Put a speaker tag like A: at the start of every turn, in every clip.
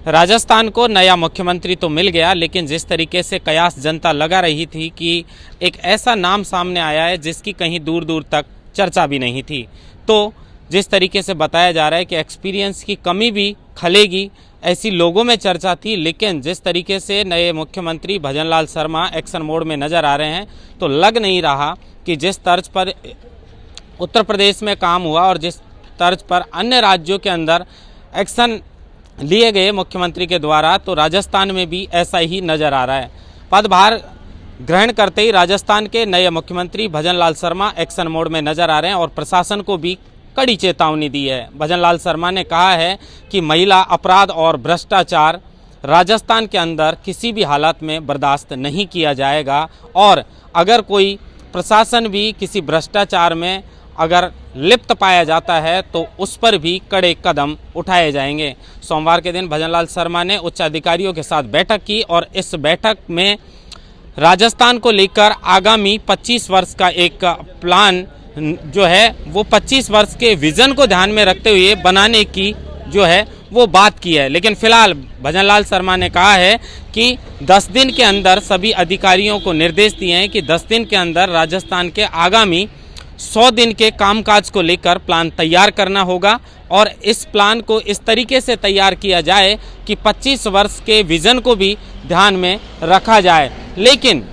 A: राजस्थान को नया मुख्यमंत्री तो मिल गया, लेकिन जिस तरीके से कयास जनता लगा रही थी कि एक ऐसा नाम सामने आया है जिसकी कहीं दूर दूर तक चर्चा भी नहीं थी, तो जिस तरीके से बताया जा रहा है कि एक्सपीरियंस की कमी भी खलेगी, ऐसी लोगों में चर्चा थी। लेकिन जिस तरीके से नए मुख्यमंत्री भजनलाल शर्मा एक्शन मोड में नज़र आ रहे हैं, तो लग नहीं रहा कि जिस तर्ज पर उत्तर प्रदेश में काम हुआ और जिस तर्ज पर अन्य राज्यों के अंदर एक्शन लिए गए मुख्यमंत्री के द्वारा, तो राजस्थान में भी ऐसा ही नज़र आ रहा है। पदभार ग्रहण करते ही राजस्थान के नए मुख्यमंत्री भजनलाल शर्मा एक्शन मोड में नज़र आ रहे हैं और प्रशासन को भी कड़ी चेतावनी दी है। भजनलाल शर्मा ने कहा है कि महिला अपराध और भ्रष्टाचार राजस्थान के अंदर किसी भी हालत में बर्दाश्त नहीं किया जाएगा और अगर कोई प्रशासन भी किसी भ्रष्टाचार में अगर लिप्त पाया जाता है तो उस पर भी कड़े कदम उठाए जाएंगे। सोमवार के दिन भजनलाल शर्मा ने उच्च अधिकारियों के साथ बैठक की और इस बैठक में राजस्थान को लेकर आगामी 25 वर्ष का एक प्लान जो है वो 25 वर्ष के विजन को ध्यान में रखते हुए बनाने की जो है वो बात की है। लेकिन फिलहाल भजनलाल शर्मा ने कहा है कि 10 दिन के अंदर सभी अधिकारियों को निर्देश दिए हैं कि 10 दिन के अंदर राजस्थान के आगामी 100 दिन के कामकाज को लेकर प्लान तैयार करना होगा और इस प्लान को इस तरीके से तैयार किया जाए कि 25 वर्ष के विजन को भी ध्यान में रखा जाए। लेकिन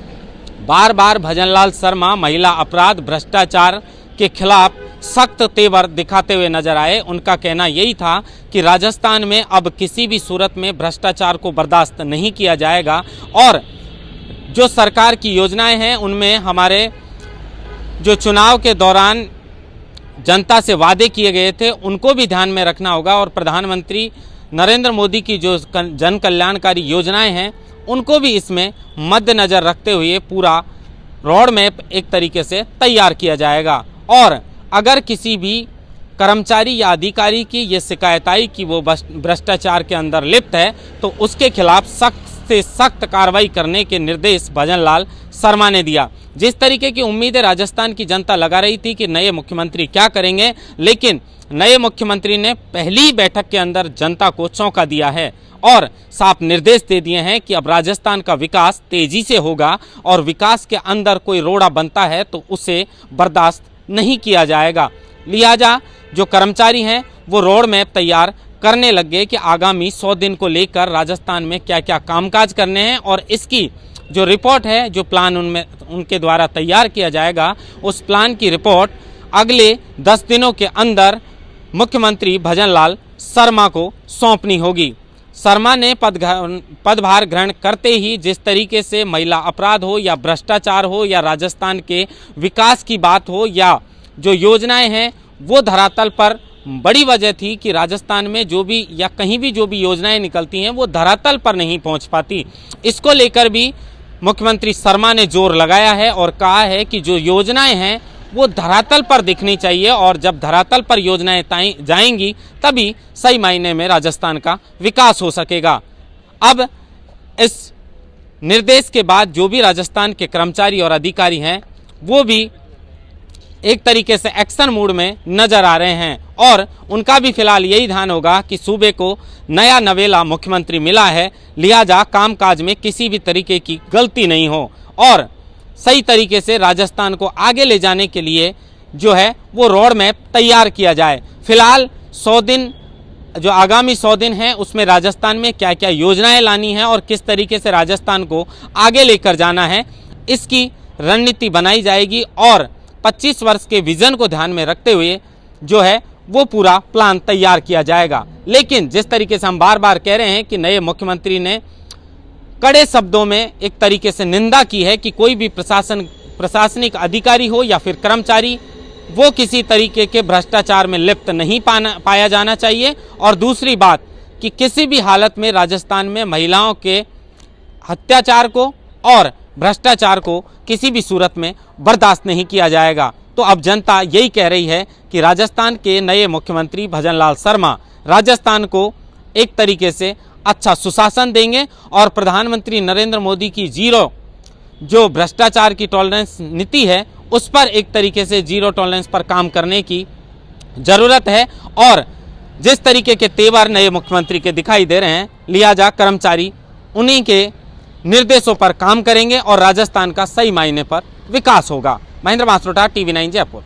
A: बार बार भजनलाल शर्मा महिला अपराध भ्रष्टाचार के खिलाफ सख्त तेवर दिखाते हुए नजर आए। उनका कहना यही था कि राजस्थान में अब किसी भी सूरत में भ्रष्टाचार को बर्दाश्त नहीं किया जाएगा और जो सरकार की योजनाएं हैं उनमें हमारे जो चुनाव के दौरान जनता से वादे किए गए थे उनको भी ध्यान में रखना होगा और प्रधानमंत्री नरेंद्र मोदी की जो जन कल्याणकारी योजनाएं हैं उनको भी इसमें मद्देनजर रखते हुए पूरा रोड मैप एक तरीके से तैयार किया जाएगा। और अगर किसी भी कर्मचारी या अधिकारी की ये शिकायत आई कि वो भ्रष्टाचार के अंदर लिप्त है तो उसके खिलाफ सख्त से सख्त कार्रवाई करने के निर्देश भजनलाल शर्मा ने दिया। जिस तरीके की उम्मीदें राजस्थान की जनता लगा रही थी कि नए मुख्यमंत्री क्या करेंगे, लेकिन नए मुख्यमंत्री ने पहली बैठक के अंदर जनता को चौंका दिया है और साफ निर्देश दे दिए हैं कि अब राजस्थान का विकास तेजी से होगा और विकास के अंदर कोई रोड़ा बनता है तो उसे बर्दाश्त नहीं किया जाएगा। लिहाजा जो कर्मचारी हैं वो रोड मैप तैयार करने लग गए कि आगामी 100 दिन को लेकर राजस्थान में क्या क्या कामकाज करने हैं और इसकी जो रिपोर्ट है, जो प्लान उनके द्वारा तैयार किया जाएगा, उस प्लान की रिपोर्ट अगले 10 दिनों के अंदर मुख्यमंत्री भजनलाल शर्मा को सौंपनी होगी। शर्मा ने पदभार ग्रहण करते ही जिस तरीके से महिला अपराध हो या भ्रष्टाचार हो या राजस्थान के विकास की बात हो या जो योजनाएं हैं वो धरातल पर बड़ी वजह थी कि राजस्थान में जो भी या कहीं भी जो भी योजनाएं निकलती हैं वो धरातल पर नहीं पहुंच पाती। इसको लेकर भी मुख्यमंत्री शर्मा ने जोर लगाया है और कहा है कि जो योजनाएं हैं वो धरातल पर दिखनी चाहिए और जब धरातल पर योजनाएं जाएंगी तभी सही मायने में राजस्थान का विकास हो सकेगा। अब इस निर्देश के बाद जो भी राजस्थान के कर्मचारी और अधिकारी हैं वो भी एक तरीके से एक्शन मूड में नजर आ रहे हैं और उनका भी फिलहाल यही ध्यान होगा कि सूबे को नया नवेला मुख्यमंत्री मिला है, लिहाजा कामकाज में किसी भी तरीके की गलती नहीं हो और सही तरीके से राजस्थान को आगे ले जाने के लिए जो है वो रोड मैप तैयार किया जाए। फिलहाल 100 दिन जो आगामी 100 दिन हैं उसमें राजस्थान में क्या क्या योजनाएं लानी है और किस तरीके से राजस्थान को आगे लेकर जाना है, इसकी रणनीति बनाई जाएगी और 25 वर्ष के विजन को ध्यान में रखते हुए जो है वो पूरा प्लान तैयार किया जाएगा। लेकिन जिस तरीके से हम बार बार कह रहे हैं कि नए मुख्यमंत्री ने कड़े शब्दों में एक तरीके से निंदा की है कि कोई भी प्रशासनिक अधिकारी हो या फिर कर्मचारी वो किसी तरीके के भ्रष्टाचार में लिप्त नहीं पाया जाना चाहिए और दूसरी बात कि किसी भी हालत में राजस्थान में महिलाओं के अत्याचार को और भ्रष्टाचार को किसी भी सूरत में बर्दाश्त नहीं किया जाएगा। तो अब जनता यही कह रही है कि राजस्थान के नए मुख्यमंत्री भजनलाल शर्मा राजस्थान को एक तरीके से अच्छा सुशासन देंगे और प्रधानमंत्री नरेंद्र मोदी की जीरो जो भ्रष्टाचार की टॉलरेंस नीति है उस पर एक तरीके से जीरो टॉलरेंस पर काम करने की ज़रूरत है और जिस तरीके के तेवर नए मुख्यमंत्री के दिखाई दे रहे हैं, लिहाजा कर्मचारी उन्हीं के निर्देशों पर काम करेंगे और राजस्थान का सही मायने पर विकास होगा। महेंद्र मासरोटा, TV9 जयपुर।